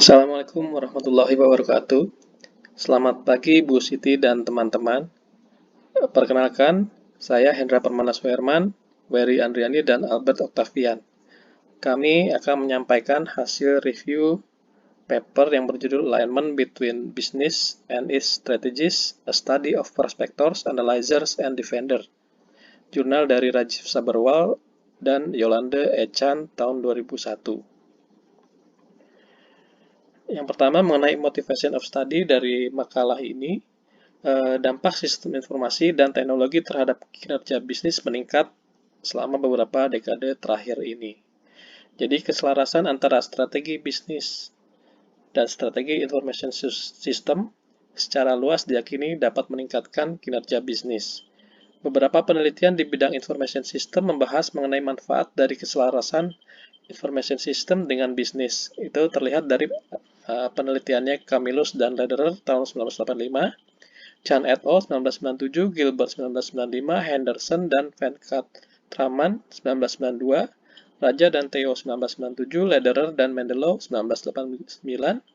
Assalamualaikum warahmatullahi wabarakatuh. Selamat pagi Bu Siti dan teman-teman. Perkenalkan, saya Hendra Permana Suherman, Wery Andriani, dan Albert Octavian. Kami akan menyampaikan hasil review paper yang berjudul Alignment Between Business and its Strategies, A Study of Prospectors, Analyzers, and Defenders. Jurnal dari Rajiv Sabharwal dan Yolande Echan tahun 2001. Yang pertama mengenai motivation of study dari makalah ini, dampak sistem informasi dan teknologi terhadap kinerja bisnis meningkat selama beberapa dekade terakhir ini. Jadi keselarasan antara strategi bisnis dan strategi information system secara luas diyakini dapat meningkatkan kinerja bisnis. Beberapa penelitian di bidang information system membahas mengenai manfaat dari keselarasan information system dengan bisnis. Itu terlihat dari penelitiannya Camillus dan Lederer tahun 1985, Chan et al. 1997, Gilbert 1995, Henderson dan Venkatraman 1992, Raja dan Theo 1997, Lederer dan Mendelow 1989,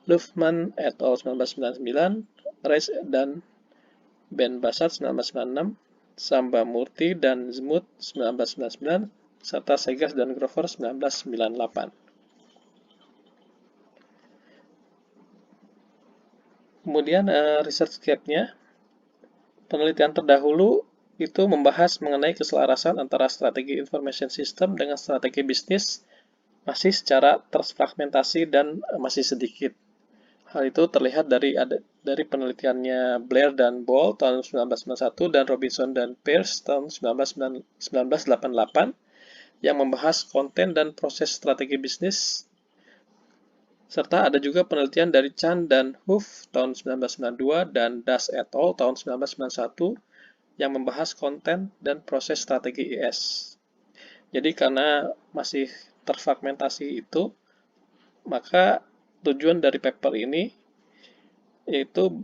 Luffman et al. 1999, Reis dan Ben Basat 1996, Sambamurti dan Zmuth 1999, serta Segas dan Grover 1998. Kemudian research gap-nya, penelitian terdahulu itu membahas mengenai keselarasan antara strategi information system dengan strategi bisnis masih secara terfragmentasi dan masih sedikit. Hal itu terlihat dari penelitiannya Blair dan Ball tahun 1991 dan Robinson dan Pierce tahun 1988 yang membahas konten dan proses strategi bisnis. Serta ada juga penelitian dari Chan dan Huff tahun 1992 dan Das et al. Tahun 1991 yang membahas konten dan proses strategi IS. Jadi karena masih terfragmentasi itu, maka tujuan dari paper ini yaitu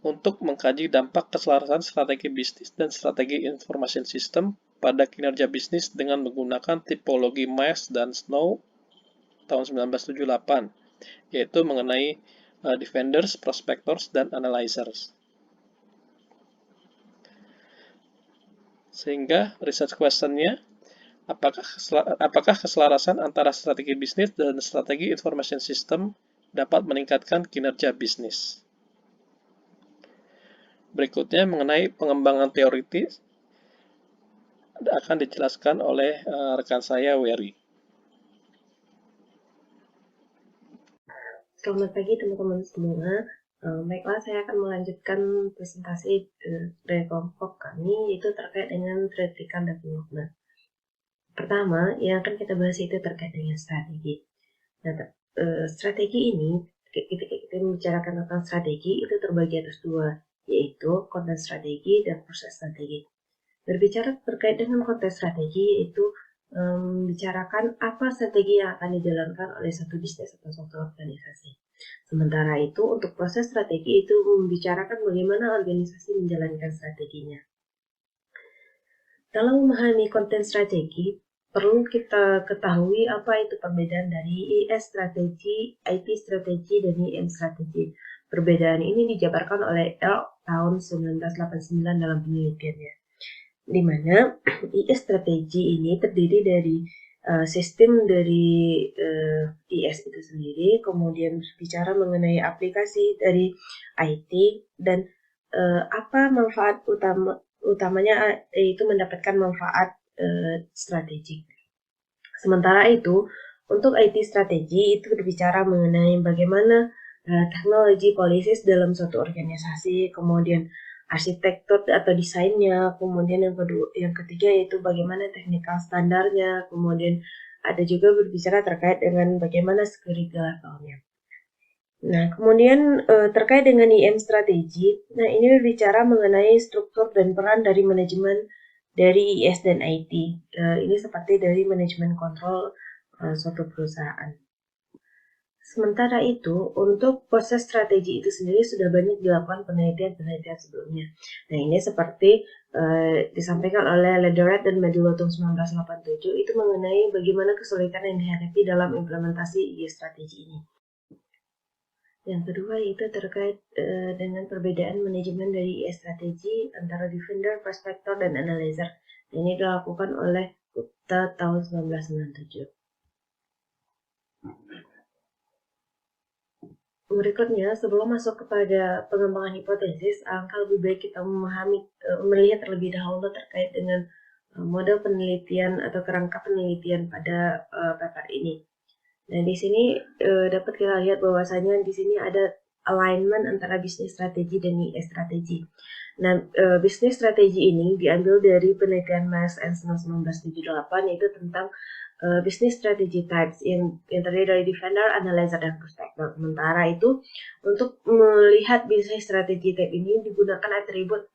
untuk mengkaji dampak keselarasan strategi bisnis dan strategi information system pada kinerja bisnis dengan menggunakan tipologi Myers dan Snow tahun 1978, yaitu mengenai defenders, prospectors, dan analyzers. Sehingga research question-nya, apakah keselarasan antara strategi bisnis dan strategi information system dapat meningkatkan kinerja bisnis? Berikutnya mengenai pengembangan teoritis akan dijelaskan oleh rekan saya Wery. Selamat pagi teman-teman semua. Baiklah, saya akan melanjutkan presentasi dari kelompok kami, yaitu terkait dengan theoretical development. Pertama, yang akan kita bahas itu terkait dengan strategi. Nah, strategi ini, ketika kita membicarakan tentang strategi, itu terbagi atas dua, yaitu konten strategi dan proses strategi. Berbicara terkait dengan konten strategi, yaitu membicarakan apa strategi yang akan dijalankan oleh satu bisnis atau suatu organisasi. Sementara itu, untuk proses strategi itu membicarakan bagaimana organisasi menjalankan strateginya. Dalam memahami konten strategi, perlu kita ketahui apa itu perbedaan dari IS strategi, IT strategi, dan IM strategi. Perbedaan ini dijabarkan oleh L tahun 1989 dalam penelitiannya, di mana IS strategi ini terdiri dari sistem dari IS itu sendiri, kemudian bicara mengenai aplikasi dari IT, dan apa manfaat utamanya yaitu mendapatkan manfaat strategik. Sementara itu, untuk IT strategi itu berbicara mengenai bagaimana teknologi policies dalam suatu organisasi, kemudian arsitektur atau desainnya, kemudian yang ketiga yaitu bagaimana technical standarnya, kemudian ada juga berbicara terkait dengan bagaimana security levelnya. Nah, kemudian terkait dengan IM strategi, nah ini berbicara mengenai struktur dan peran dari manajemen dari IS dan IT. Ini seperti dari manajemen kontrol suatu perusahaan. Sementara itu, untuk proses strategi itu sendiri sudah banyak dilakukan penelitian-penelitian sebelumnya. Nah, ini seperti disampaikan oleh Lederer dan Mendelow tahun 1987 itu mengenai bagaimana kesulitan yang dihadapi dalam implementasi IS strategi ini. Yang kedua itu terkait dengan perbedaan manajemen dari IS strategi antara defender, prospector, dan analyzer. Ini dilakukan oleh Gupta tahun 1997. Berikutnya, sebelum masuk kepada pengembangan hipotesis, alangkah lebih baik kita melihat terlebih dahulu terkait dengan model penelitian atau kerangka penelitian pada paper ini. Nah, di sini dapat kita lihat bahwasanya di sini ada alignment antara bisnis strategi dan IS strategi. Nah, bisnis strategi ini diambil dari penelitian Mas Ensno 1978, yaitu tentang bisnis strategi types yang terdiri dari defender, analyzer, dan prospector. Sementara itu, untuk melihat bisnis strategi type ini digunakan atribut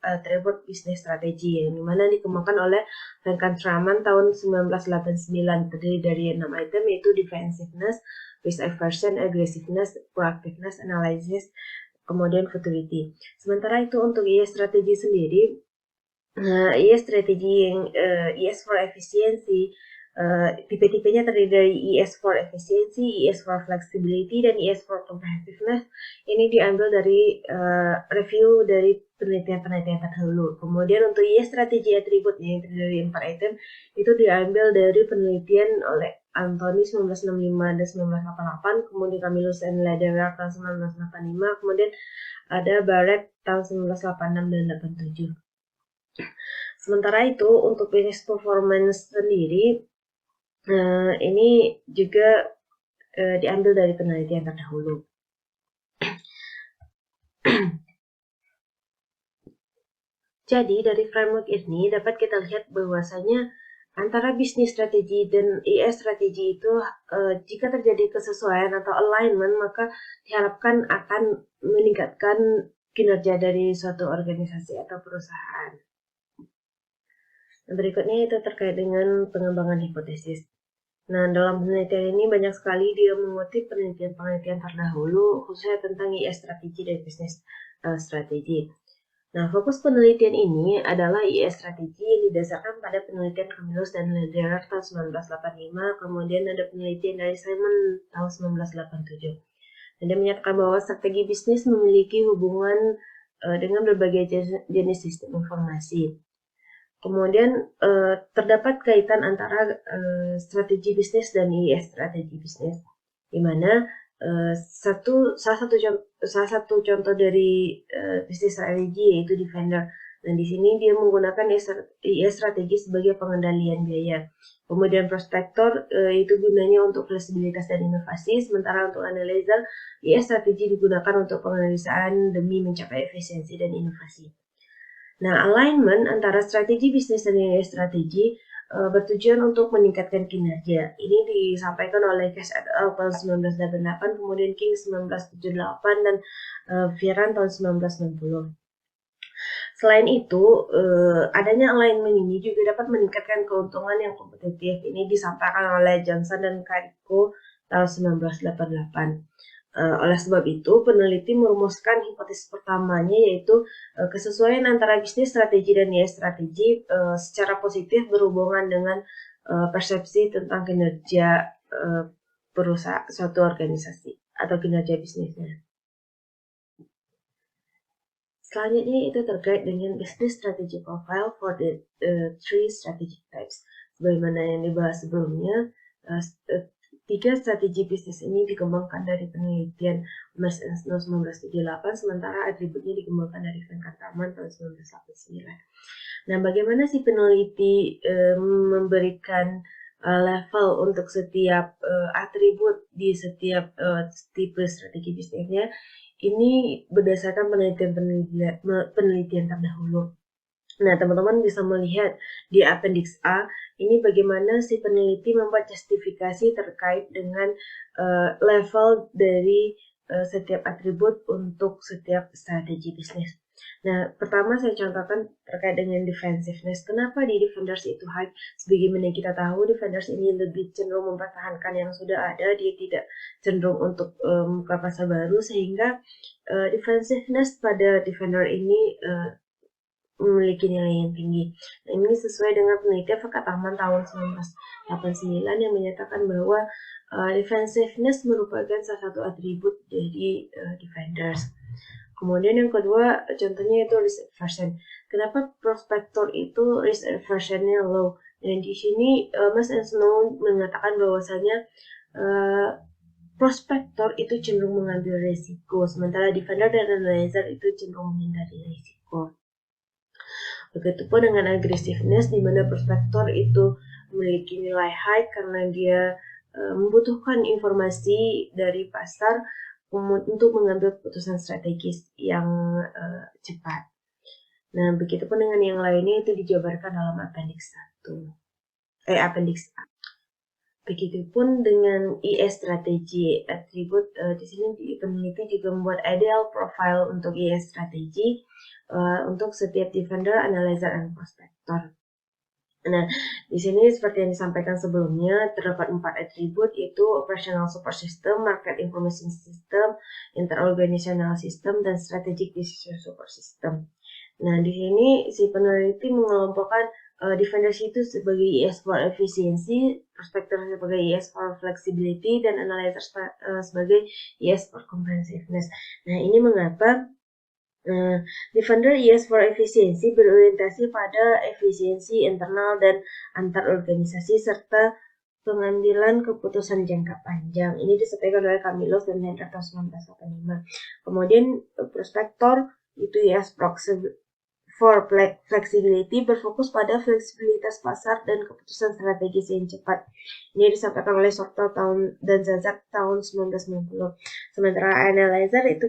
bisnis strategi yang dimana dikembangkan oleh Frank Traman tahun 1989, terdiri dari 6 item, yaitu defensiveness, risk aversion, aggressiveness, proactiveness, analysis, kemudian futurity. Sementara itu untuk IS strategi sendiri, IS strategi yang IS for efficiency, tipe-tipenya terdiri dari IS for efficiency, IS for flexibility, dan IS for comprehensiveness. Ini diambil dari review dari penelitian-penelitian terdahulu. Kemudian untuk IS strategi atributnya yang terdiri dari 4 item, itu diambil dari penelitian oleh Anthony 1965 dan 1988, kemudian Camillus and Lederer tahun 1985, kemudian ada Barrett tahun 1986 dan 87. Sementara itu untuk business performance sendiri, ini juga diambil dari penelitian terdahulu. Jadi dari framework ini dapat kita lihat bahwasanya antara bisnis strategi dan IS strategi itu jika terjadi kesesuaian atau alignment, maka diharapkan akan meningkatkan kinerja dari suatu organisasi atau perusahaan. Berikutnya itu terkait dengan pengembangan hipotesis. Nah, dalam penelitian ini banyak sekali dia mengutip penelitian-penelitian terdahulu, khususnya tentang IS strategi dan bisnis strategi. Nah, fokus penelitian ini adalah IS strategi yang didasarkan pada penelitian Camillus dan Lederer tahun 1985, kemudian ada penelitian dari Simon tahun 1987. Dan dia menyatakan bahwa strategi bisnis memiliki hubungan dengan berbagai jenis sistem informasi. Kemudian terdapat kaitan antara strategi bisnis dan IS strategi bisnis, di mana salah satu contoh dari bisnis strategi yaitu defender. Nah, di sini dia menggunakan IS strategi sebagai pengendalian biaya. Kemudian prospector itu gunanya untuk fleksibilitas dan inovasi, sementara untuk analyzer IS strategi digunakan untuk penganalisaan demi mencapai efisiensi dan inovasi. Nah, alignment antara strategi bisnis dan IS strategi bertujuan untuk meningkatkan kinerja. Ini disampaikan oleh Cash et al. Tahun 1988, kemudian King 1978, dan Viran tahun 1990. Selain itu, adanya alignment ini juga dapat meningkatkan keuntungan yang kompetitif. Ini disampaikan oleh Johnson dan Carrico tahun 1988. Oleh sebab itu, peneliti merumuskan hipotesis pertamanya, yaitu kesesuaian antara bisnis strategi dan IS strategi secara positif berhubungan dengan persepsi tentang kinerja perusahaan suatu organisasi atau kinerja bisnisnya. Selanjutnya itu terkait dengan business strategy profile for the three strategic types. Sebagaimana yang dibahas sebelumnya, 3 strategi bisnis ini dikembangkan dari penelitian Mas Ensno 1978, sementara atributnya dikembangkan dari Frank Traman tahun 1989. Nah, bagaimana si peneliti memberikan level untuk setiap atribut di setiap tipe strategi bisnisnya? Ini berdasarkan penelitian terdahulu. Nah, teman-teman bisa melihat di Appendix A, ini bagaimana si peneliti membuat justifikasi terkait dengan level dari setiap atribut untuk setiap strategi bisnis. Nah, pertama saya contohkan terkait dengan defensiveness. Kenapa di defenders itu high? Sebagaimana kita tahu, defenders ini lebih cenderung mempertahankan yang sudah ada, dia tidak cenderung untuk membuka pasar baru, sehingga defensiveness pada defender ini memiliki nilai yang tinggi. Nah, ini sesuai dengan penelitian Frank Traman tahun 1989 yang menyatakan bahwa Defensiveness merupakan salah satu atribut dari defenders. Kemudian yang kedua, contohnya itu risk aversion. Kenapa prospektor itu risk aversionnya low? Dan di sini Mas Snow mengatakan bahwasanya prospektor itu cenderung mengambil risiko, sementara defender dan analyzer itu cenderung menghindari risiko. Begitupun dengan aggressiveness, di mana prospektor itu memiliki nilai high karena dia membutuhkan informasi dari pasar untuk mengambil keputusan strategis yang cepat. Nah, begitupun dengan yang lainnya itu dijabarkan dalam appendix 1. Appendix A. Begitupun dengan IS strategi atribut, di sini peneliti juga membuat ideal profile untuk IS strategi untuk setiap defender, analyzer, dan prospector. Nah, di sini seperti yang disampaikan sebelumnya, terdapat 4 atribut, yaitu operational support system, market information system, interorganizational system, dan strategic decision support system. Nah, di sini si peneliti mengelompokkan defenders itu sebagai IS for efficiency, prospector sebagai IS for flexibility, dan analyzer sebagai IS for comprehensiveness. Nah, ini mengapa defender IS for efficiency berorientasi pada efisiensi internal dan antar organisasi serta pengambilan keputusan jangka panjang. Ini disampaikan oleh Camillus dan Hendra tahun 1985. Kemudian prospektor itu IS for flexibility berfokus pada fleksibilitas pasar dan keputusan strategis yang cepat. Ini disampaikan oleh Sortel dan Zazak tahun 1990. Sementara analyzer itu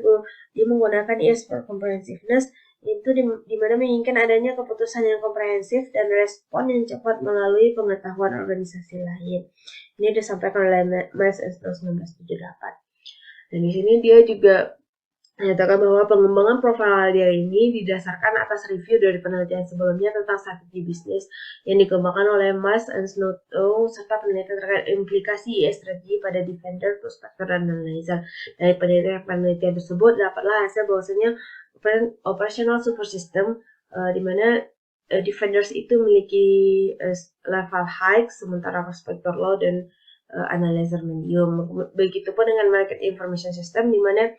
dia menggunakan IS for comprehensiveness, itu di mana menginginkan adanya keputusan yang komprehensif dan respon yang cepat melalui pengetahuan organisasi lain. Ini disampaikan oleh Mas tahun 1978. Dan di sini dia juga menyatakan bahwa pengembangan profil dia ini didasarkan atas review dari penelitian sebelumnya tentang strategi bisnis yang dikembangkan oleh Mas Snow serta penelitian terkait implikasi IS strategi pada defender, prospector, dan analyzer. Dari penelitian tersebut dapatlah hasil bahwasanya operational support system di mana defenders itu memiliki level high sementara prospector low dan analyzer medium. Begitupun dengan market information system di mana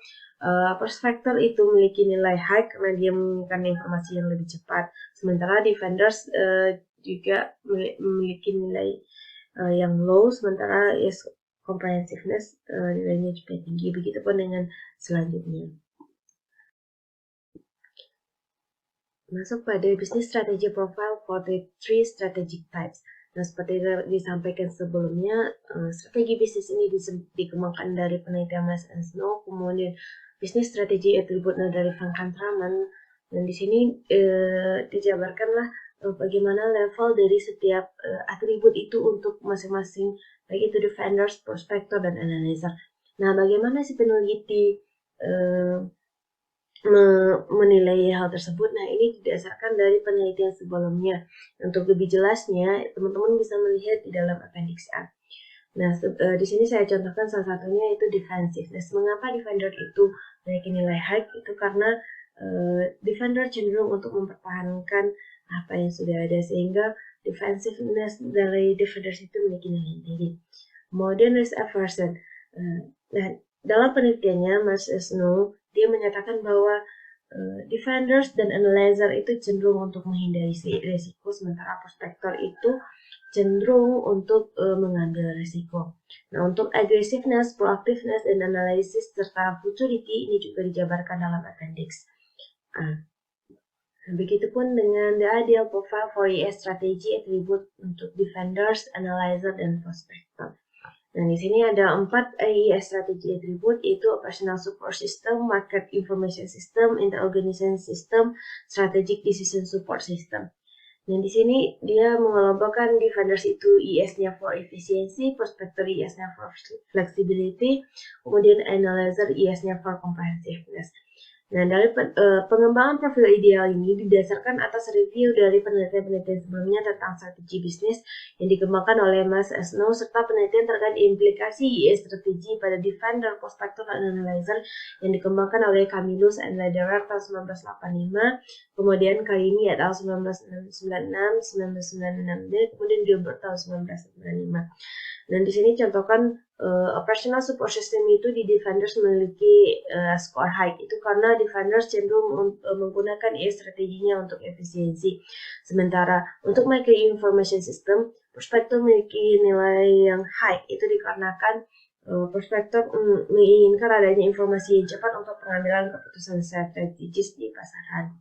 prospector itu memiliki nilai high karena dia menginginkan informasi yang lebih cepat, sementara defenders juga memiliki nilai yang low, sementara IS comprehensiveness nilainya juga tinggi. Begitupun dengan selanjutnya. Masuk pada business strategy profile for the 3 strategic types. Nah, seperti disampaikan sebelumnya, strategi bisnis ini dikembangkan dari penelitian Mas Snow, kemudian bisnis strategi atribut dari Van Kantraman, dan di sini dijabarkanlah bagaimana level dari setiap atribut itu untuk masing-masing, baik itu defenders, prospector, dan analyzer. Nah, bagaimana si peneliti menilai hal tersebut? Nah, ini didasarkan dari penelitian sebelumnya. Untuk lebih jelasnya, teman-teman bisa melihat di dalam appendix A. Nah, di sini saya contohkan salah satunya itu defensiveness. Mengapa defender itu memiliki nilai high? Itu karena defender cenderung untuk mempertahankan apa yang sudah ada, sehingga defensiveness dari defenders itu memiliki nilai tinggi. Kemudian risk aversion. Nah, dalam penelitiannya Mas Snow dia menyatakan bahwa defenders dan analyzer itu cenderung untuk menghindari risiko, sementara prospector itu cenderung untuk mengambil risiko. Nah, untuk aggressiveness, proactiveness, dan analysis serta futurity ini juga dijabarkan dalam appendix. Begitupun dengan the ideal profile for IS strategy atribut untuk defenders, analyzer, dan prospector. Nah, di sini ada 4 IS strategi atribut, yaitu operational support system, market information system, interorganization system, strategic decision support system. Nah, di sini dia mengelompokkan defenders itu IS-nya for efficiency, prospector IS-nya for flexibility, kemudian analyzer IS-nya for comprehensiveness. Nah, dari pengembangan profil ideal ini didasarkan atas review dari penelitian-penelitian sebelumnya tentang strategi bisnis yang dikembangkan oleh Mas Snow serta penelitian terkait implikasi IS strategi pada defender, prospector, dan analyzer yang dikembangkan oleh Camillus and Lederer tahun 1985, kemudian Karini tahun 1996, 1996, dan kemudian Gilbert tahun 1995. Dan di sini contohkan operational support system itu di Defenders memiliki score high. Itu karena Defenders cenderung menggunakan strateginya untuk efisiensi. Sementara untuk Micro Information System, Prospector memiliki nilai yang high. Itu dikarenakan Prospector menginginkan adanya informasi yang cepat untuk pengambilan keputusan strategis di pasaran.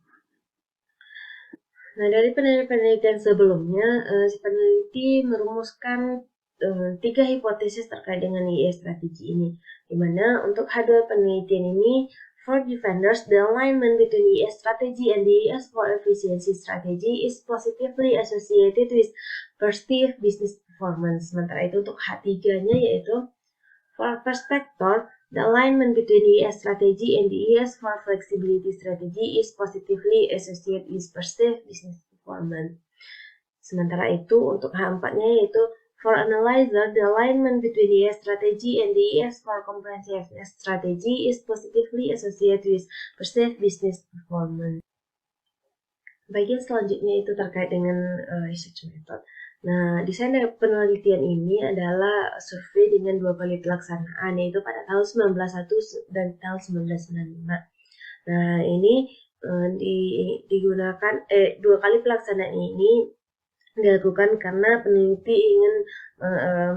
Nah, dari penelitian sebelumnya, si peneliti merumuskan 3 hipotesis terkait dengan IE strategi ini, di mana untuk H2 penelitian ini, for defenders, the alignment between IE strategy and the IS for efficiency strategy is positively associated with perceived business performance. Sementara itu untuk H3-nya yaitu for Prospector, the alignment between the ES strategy and the ES for flexibility strategy is positively associated with perceived business performance. Sementara itu, untuk H4-nya yaitu for analyzer, the alignment between the ES strategy and the ES for comprehensive strategy is positively associated with perceived business performance. Bagian selanjutnya itu terkait dengan research method. Nah, desain dari penelitian ini adalah survei dengan 2 kali pelaksanaan, yaitu pada tahun 1901 dan tahun 1995. Nah, ini digunakan 2 kali pelaksanaan ini dilakukan karena peneliti ingin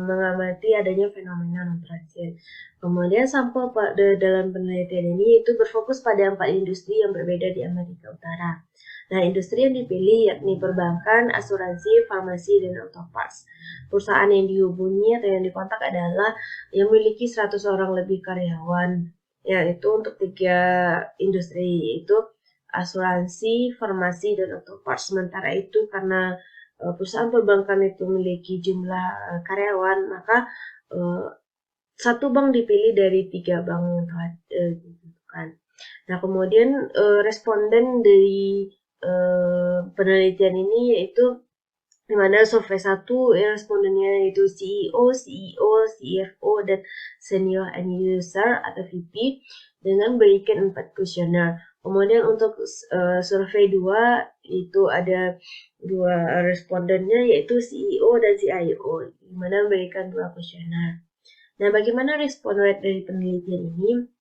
mengamati adanya fenomena non-transient. Kemudian sampel dalam penelitian ini itu berfokus pada 4 industri yang berbeda di Amerika Utara. Nah, industri yang dipilih yakni perbankan, asuransi, farmasi, dan auto parts. Perusahaan yang dihubungi atau yang dikontak adalah yang memiliki 100 orang lebih karyawan, yaitu untuk 3 industri, yaitu asuransi, farmasi, dan auto parts. Sementara itu karena perusahaan perbankan itu memiliki jumlah karyawan, maka 1 bank dipilih dari 3 bank yang telah ditentukan. Nah, kemudian responden dari penelitian ini yaitu di mana survei 1 respondennya yaitu CEO, CFO, dan Senior End User atau VP dengan berikan 4 kuesioner. Kemudian untuk survei 2 itu ada 2 respondennya yaitu CEO dan CIO, di mana memberikan 2 kuesioner. Nah, bagaimana respon rate dari penelitian ini?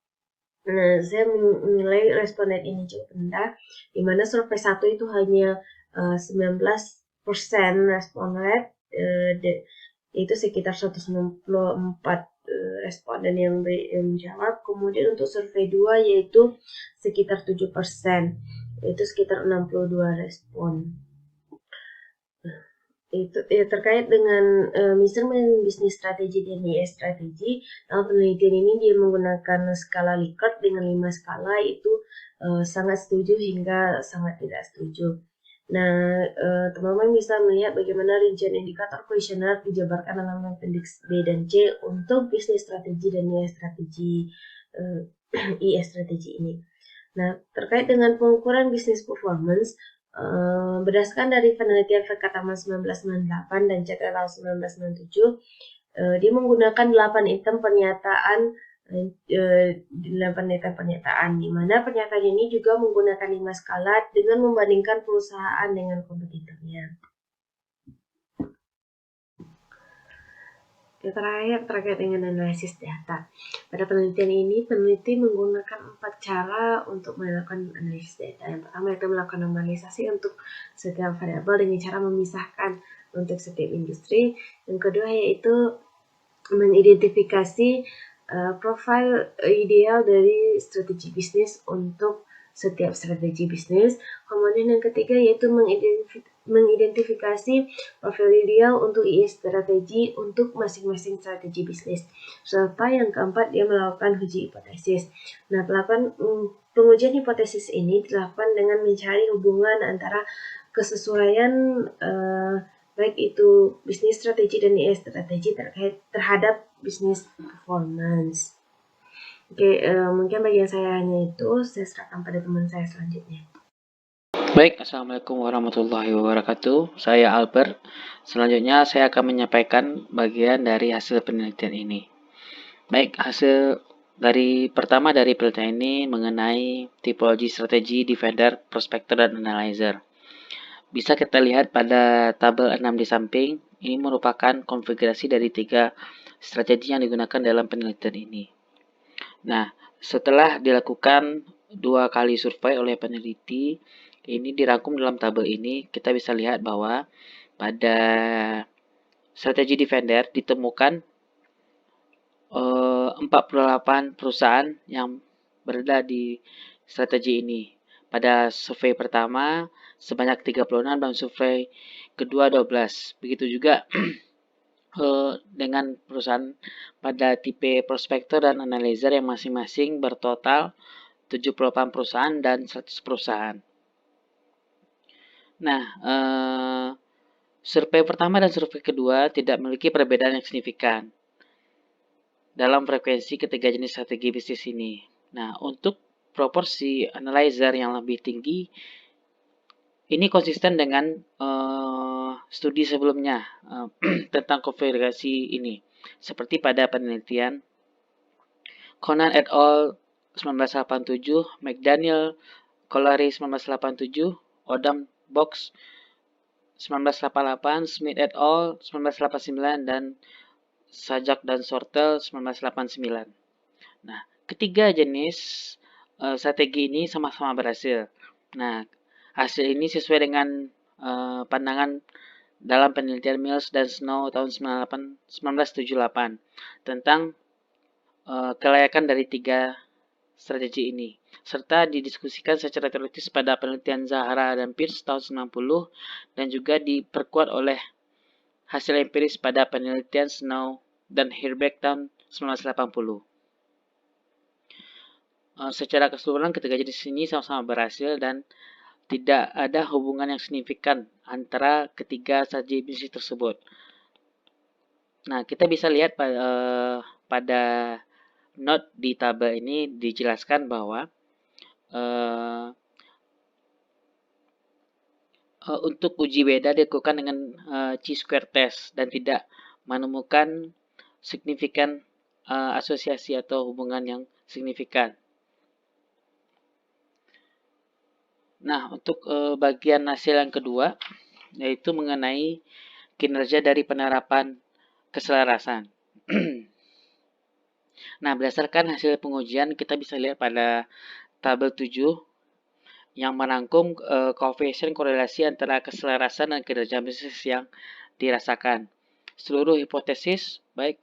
Nah, saya menilai respon rate ini cukup rendah, di mana survei 1 itu hanya 19% respon rate, yaitu sekitar 164 responden yang menjawab. Kemudian untuk survei 2 yaitu sekitar 7%, yaitu sekitar 62 respon. Itu terkait dengan measurement bisnis strategi dan IS strategi. Dalam penelitian ini dia menggunakan skala Likert dengan 5 skala, itu sangat setuju hingga sangat tidak setuju. Nah, teman-teman bisa melihat bagaimana rincian indikator kuesioner dijabarkan dalam appendix B dan C untuk bisnis strategi dan IS strategi ini. Nah, terkait dengan pengukuran bisnis performance, berdasarkan dari penelitian Verkataman 1998 dan Cetera 1997, dia menggunakan 8 item pernyataan, di mana pernyataan ini juga menggunakan 5 skala dengan membandingkan perusahaan dengan kompetitornya. Terakhir terkait dengan analisis data. Pada penelitian ini, peneliti menggunakan 4 cara untuk melakukan analisis data. Yang pertama itu melakukan normalisasi untuk setiap variabel dengan cara memisahkan untuk setiap industri. Yang kedua yaitu mengidentifikasi profil ideal dari strategi bisnis untuk setiap strategi bisnis. Kemudian yang ketiga yaitu mengidentifikasi profil ideal untuk IS strategi untuk masing-masing strategi bisnis. Serta yang keempat dia melakukan uji hipotesis. Nah, pengujian hipotesis ini dilakukan dengan mencari hubungan antara kesesuaian baik itu bisnis strategi dan IS strategi terhadap bisnis performance. Oke, mungkin bagian saya hanya itu. Saya serahkan pada teman saya selanjutnya. Baik, Assalamualaikum warahmatullahi wabarakatuh. Saya Albert. Selanjutnya saya akan menyampaikan bagian dari hasil penelitian ini. Baik, hasil pertama dari penelitian ini mengenai tipologi strategi, defender, prospector, dan analyzer. Bisa kita lihat pada tabel 6 di samping, ini merupakan konfigurasi dari 3 strategi yang digunakan dalam penelitian ini. Nah, setelah dilakukan 2 kali survei oleh peneliti, ini dirangkum dalam tabel ini, kita bisa lihat bahwa pada strategi Defender ditemukan 48 perusahaan yang berada di strategi ini. Pada survei pertama sebanyak 36 dan survei kedua 12. Begitu juga dengan perusahaan pada tipe prospektor dan analyzer yang masing-masing bertotal 78 perusahaan dan 100 perusahaan. Nah, survei pertama dan survei kedua tidak memiliki perbedaan yang signifikan dalam frekuensi ketiga jenis strategi bisnis ini. Nah, untuk proporsi analyzer yang lebih tinggi, ini konsisten dengan studi sebelumnya tentang konfigurasi ini. Seperti pada penelitian Conan et al. 1987, McDaniel Colary 1987, Odom Box 1988, Smith et al. 1989, dan Sajak dan Sortel 1989. Nah, ketiga jenis strategi ini sama-sama berhasil. Nah, hasil ini sesuai dengan pandangan dalam penelitian Mills dan Snow tahun 1978 tentang kelayakan dari 3 strategi ini, serta didiskusikan secara teoritis pada penelitian Zahra dan Pierce tahun 90 dan juga diperkuat oleh hasil empiris pada penelitian Snow dan Herbeck tahun 1980. Secara keseluruhan ketiga jenis ini sama-sama berhasil dan tidak ada hubungan yang signifikan antara ketiga strategi bisnis tersebut. Nah, kita bisa lihat pada note di tabel ini dijelaskan bahwa untuk uji beda dilakukan dengan chi-square test dan tidak menemukan signifikan asosiasi atau hubungan yang signifikan. Nah, untuk bagian hasil yang kedua, yaitu mengenai kinerja dari penerapan keselarasan. Nah, berdasarkan hasil pengujian, kita bisa lihat pada tabel 7 yang merangkum koefisien korelasi antara keselarasan dan kinerja bisnis yang dirasakan. Seluruh hipotesis, baik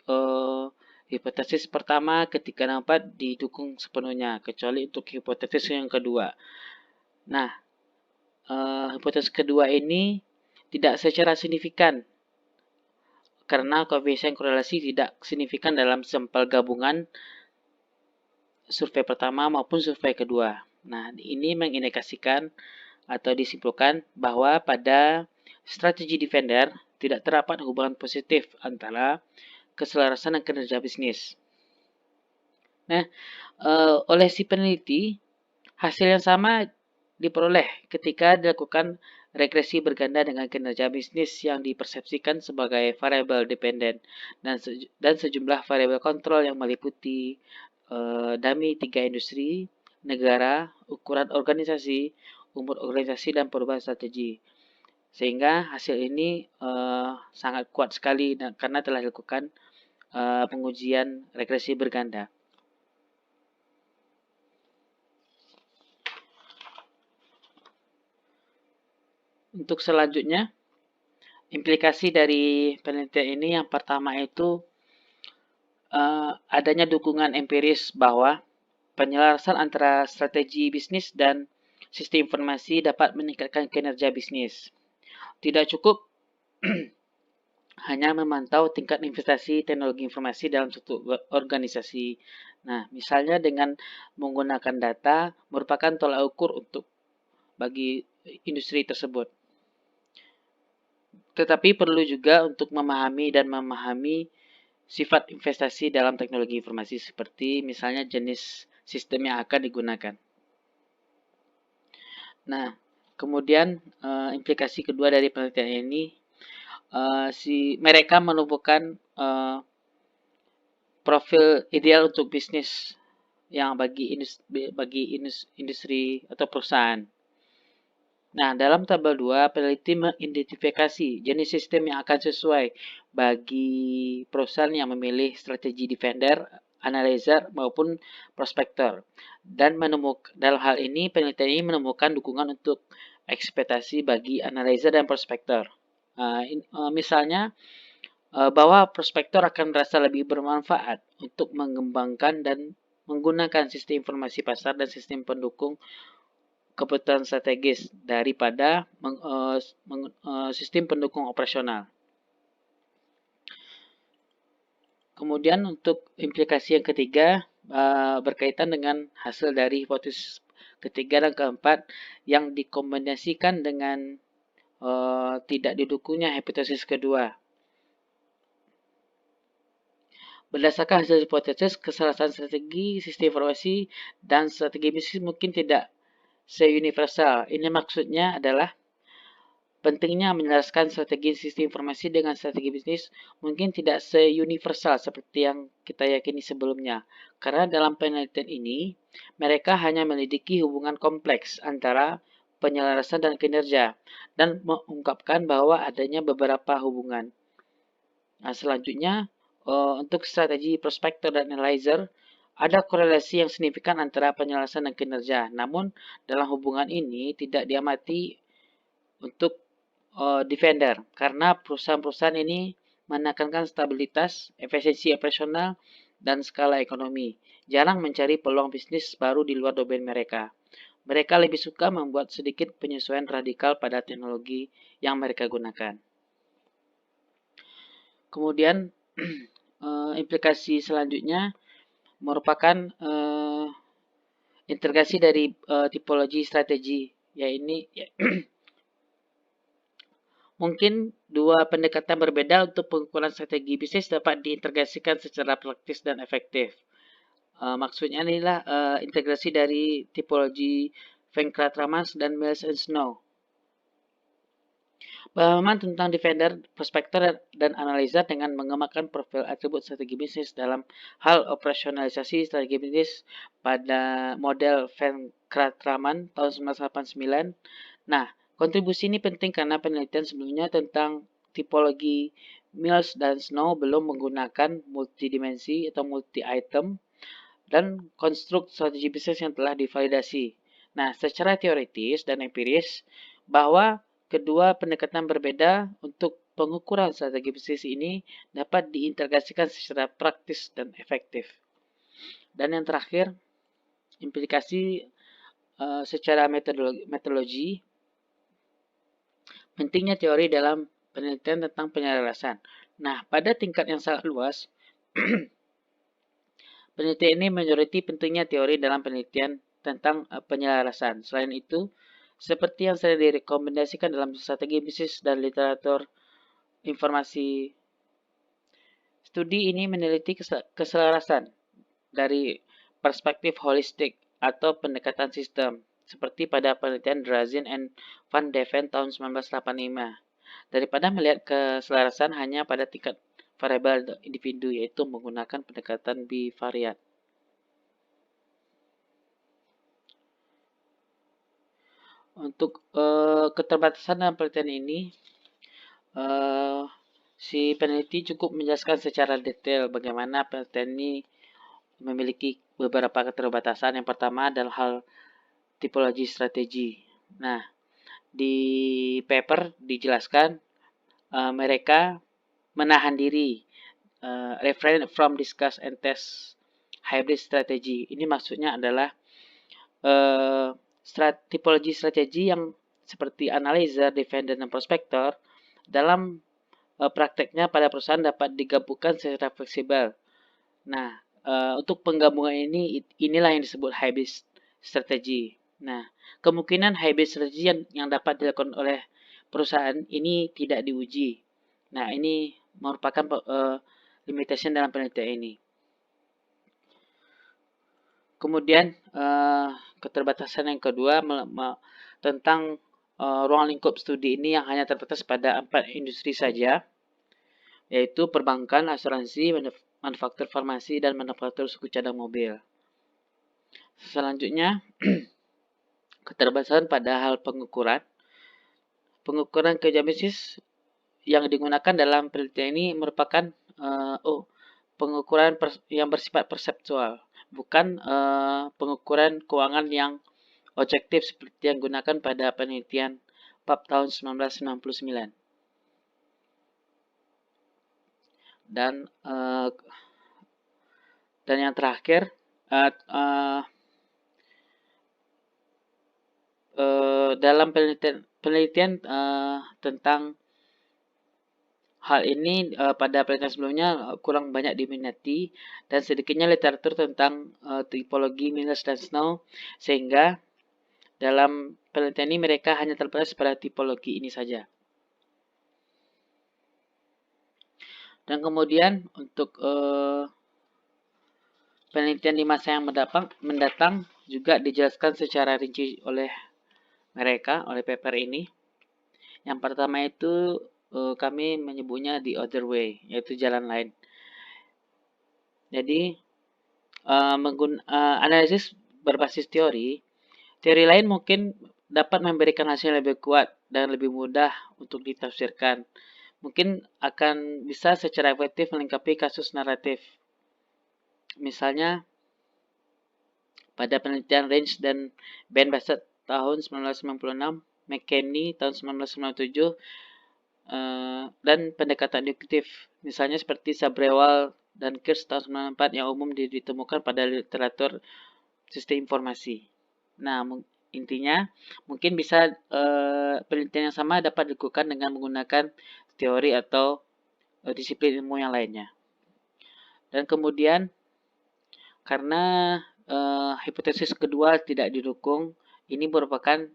hipotesis pertama ketika dapat didukung sepenuhnya, kecuali untuk hipotesis yang kedua. Nah, hipotesis kedua ini tidak secara signifikan karena koefisien korelasi tidak signifikan dalam sampel gabungan survei pertama maupun survei kedua. Nah, ini mengindikasikan atau disimpulkan bahwa pada strategi Defender tidak terdapat hubungan positif antara keselarasan dan kinerja bisnis. Nah, oleh si peneliti, hasil yang sama diperoleh ketika dilakukan regresi berganda dengan kinerja bisnis yang dipersepsikan sebagai variabel dependen dan sejumlah variabel kontrol yang meliputi dummy 3 industri, negara, ukuran organisasi, umur organisasi, dan perubahan strategi. Sehingga hasil ini sangat kuat sekali karena telah dilakukan pengujian regresi berganda. Untuk selanjutnya, implikasi dari penelitian ini yang pertama itu adanya dukungan empiris bahwa penyelarasan antara strategi bisnis dan sistem informasi dapat meningkatkan kinerja bisnis. Tidak cukup hanya memantau tingkat investasi teknologi informasi dalam suatu organisasi. Nah, misalnya dengan menggunakan data merupakan tolak ukur untuk bagi industri tersebut. Tetapi perlu juga untuk memahami sifat investasi dalam teknologi informasi seperti misalnya jenis sistem yang akan digunakan. Nah, kemudian implikasi kedua dari penelitian ini, mereka menemukan profil ideal untuk bisnis yang bagi industri atau perusahaan. Nah, dalam tabel 2, peneliti mengidentifikasi jenis sistem yang akan sesuai bagi perusahaan yang memilih strategi defender, analyzer, maupun prospektor. Dan dalam hal ini, penelitian ini menemukan dukungan untuk ekspektasi bagi analyzer dan prospektor. Misalnya, bahwa prospektor akan merasa lebih bermanfaat untuk mengembangkan dan menggunakan sistem informasi pasar dan sistem pendukung kebutuhan strategis daripada sistem pendukung operasional. Kemudian untuk implikasi yang ketiga berkaitan dengan hasil dari hipotesis ketiga dan keempat yang dikombinasikan dengan tidak didukungnya hipotesis kedua. Berdasarkan hasil hipotesis, kesalahan strategi, sistem informasi, dan strategi bisnis mungkin tidak se-universal. Ini maksudnya adalah pentingnya menjelaskan strategi sistem informasi dengan strategi bisnis mungkin tidak se-universal seperti yang kita yakini sebelumnya. Karena dalam penelitian ini, mereka hanya melidiki hubungan kompleks antara penyelarasan dan kinerja dan mengungkapkan bahwa adanya beberapa hubungan. Nah, selanjutnya, untuk strategi prospektor dan analyzer, ada korelasi yang signifikan antara penyelarasan dan kinerja. Namun, dalam hubungan ini tidak diamati untuk defender karena perusahaan-perusahaan ini menekankan stabilitas, efisiensi operasional, dan skala ekonomi. Jarang mencari peluang bisnis baru di luar domain mereka. Mereka lebih suka membuat sedikit penyesuaian radikal pada teknologi yang mereka gunakan. Kemudian implikasi selanjutnya merupakan integrasi dari tipologi strategi, yaitu mungkin dua pendekatan berbeda untuk pengukuran strategi bisnis dapat diintegrasikan secara praktis dan efektif. Maksudnya inilah integrasi dari tipologi Venn-Kratramans dan Mills and Snow. Pemahaman tentang defender, prospektor, dan analisa dengan mengembangkan profil atribut strategi bisnis dalam hal operasionalisasi strategi bisnis pada model Venn-Kratramans tahun 1989. Nah, kontribusi ini penting karena penelitian sebelumnya tentang tipologi Mills dan Snow belum menggunakan multidimensi atau multi-item dan konstruk strategi bisnis yang telah divalidasi. Nah, secara teoritis dan empiris, bahwa kedua pendekatan berbeda untuk pengukuran strategi bisnis ini dapat diintegrasikan secara praktis dan efektif. Dan yang terakhir, implikasi secara metodologi, pentingnya teori dalam penelitian tentang penyelarasan. Nah, pada tingkat yang sangat luas, penelitian ini menyoroti pentingnya teori dalam penelitian tentang penyelarasan. Selain itu, seperti yang sering direkomendasikan dalam strategi bisnis dan literatur informasi, studi ini meneliti keselarasan dari perspektif holistik atau pendekatan sistem, seperti pada penelitian Drazin and Van Deven tahun 1985, daripada melihat keselarasan hanya pada tingkat variabel individu, yaitu menggunakan pendekatan bivariat. Untuk keterbatasan dalam penelitian ini, si peneliti cukup menjelaskan secara detail bagaimana penelitian ini memiliki beberapa keterbatasan. Yang pertama adalah hal tipologi strategi. Nah, di paper dijelaskan mereka menahan diri, refrain from discuss and test hybrid strategy. Ini maksudnya adalah tipologi strategi yang seperti analyzer, defender, dan prospektor dalam prakteknya pada perusahaan dapat digabungkan secara fleksibel. Nah, untuk penggabungan inilah yang disebut hybrid strategi. Nah, kemungkinan hybrid strategi yang dapat dilakukan oleh perusahaan ini tidak diuji. Nah, ini merupakan limitation dalam penelitian ini. Kemudian keterbatasan yang kedua tentang ruang lingkup studi ini yang hanya terbatas pada 4 industri saja, yaitu perbankan, asuransi, manufaktur farmasi, dan manufaktur suku cadang mobil. Selanjutnya, keterbatasan pada hal pengukuran. pengukuran kerja bisnis yang digunakan dalam penelitian ini merupakan pengukuran yang bersifat perseptual, bukan pengukuran keuangan yang objektif seperti yang digunakan pada penelitian PAP tahun 1999. Dan yang terakhir, dalam penelitian tentang hal ini pada penelitian sebelumnya kurang banyak diminati dan sedikitnya literatur tentang tipologi Millers dan Snow, sehingga dalam penelitian ini mereka hanya terbatas pada tipologi ini saja. Dan kemudian untuk penelitian di masa yang mendatang juga dijelaskan secara rinci oleh mereka, oleh paper ini. Yang pertama itu kami menyebutnya the other way, yaitu jalan lain. Jadi analisis berbasis teori lain mungkin dapat memberikan hasil yang lebih kuat dan lebih mudah untuk ditafsirkan. Mungkin akan bisa secara efektif melengkapi kasus naratif. Misalnya pada penelitian Range dan Ben Bassett tahun 1996, McKinney tahun 1997, dan pendekatan deduktif, misalnya seperti Sabrewal dan Kirsch tahun 1994 yang umum ditemukan pada literatur sistem informasi. Nah, intinya mungkin bisa penelitian yang sama dapat dilakukan dengan menggunakan teori atau disiplin ilmu yang lainnya. Dan kemudian karena hipotesis kedua tidak didukung, ini merupakan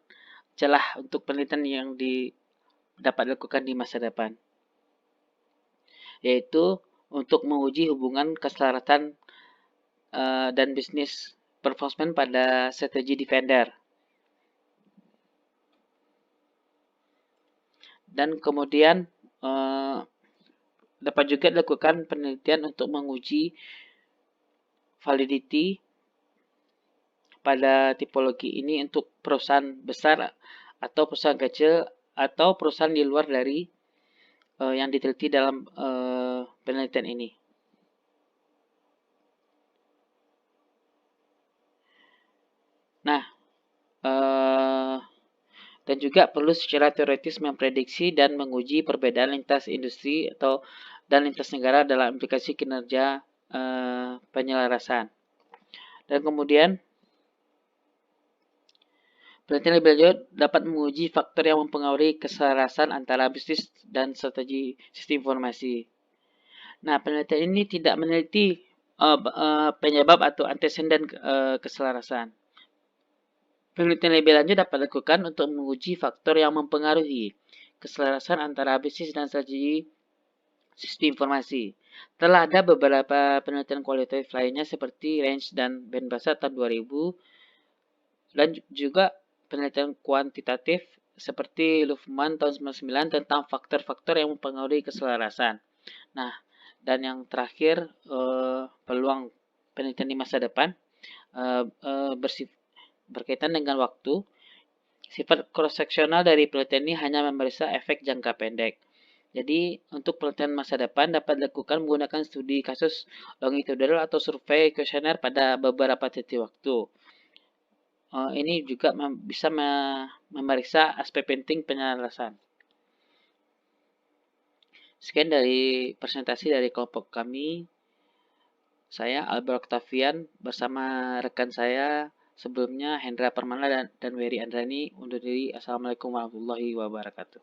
celah untuk penelitian yang dapat dilakukan di masa depan, yaitu untuk menguji hubungan keselarasan dan bisnis performance pada strategi defender. Dan kemudian dapat juga dilakukan penelitian untuk menguji validity pada tipologi ini untuk perusahaan besar atau perusahaan kecil atau perusahaan di luar dari yang diteliti dalam penelitian ini. Nah, dan juga perlu secara teoritis memprediksi dan menguji perbedaan lintas industri dan lintas negara dalam aplikasi kinerja penyelarasan. Dan kemudian penelitian lebih lanjut dapat menguji faktor yang mempengaruhi keselarasan antara bisnis dan strategi sistem informasi. Nah, penelitian ini tidak meneliti penyebab atau anteseden keselarasan. Penelitian lebih lanjut dapat dilakukan untuk menguji faktor yang mempengaruhi keselarasan antara bisnis dan strategi sistem informasi. Telah ada beberapa penelitian kualitatif lainnya seperti Range dan Ben Bassett tahun 2000 dan juga penelitian kuantitatif seperti Luhmann tahun 1999 tentang faktor-faktor yang mempengaruhi keselarasan. Nah, dan yang terakhir peluang penelitian di masa depan berkaitan dengan waktu. Sifat cross-seksional dari penelitian ini hanya memeriksa efek jangka pendek. Jadi, untuk penelitian masa depan dapat dilakukan menggunakan studi kasus longitudinal atau survei kuesioner pada beberapa titik waktu. Ini juga bisa memeriksa aspek penting penyelarasan. Sekian dari presentasi dari kelompok kami. Saya Albert Octavian bersama rekan saya sebelumnya Hendra Permana dan Wery Andrani undur diri. Assalamualaikum warahmatullahi wabarakatuh.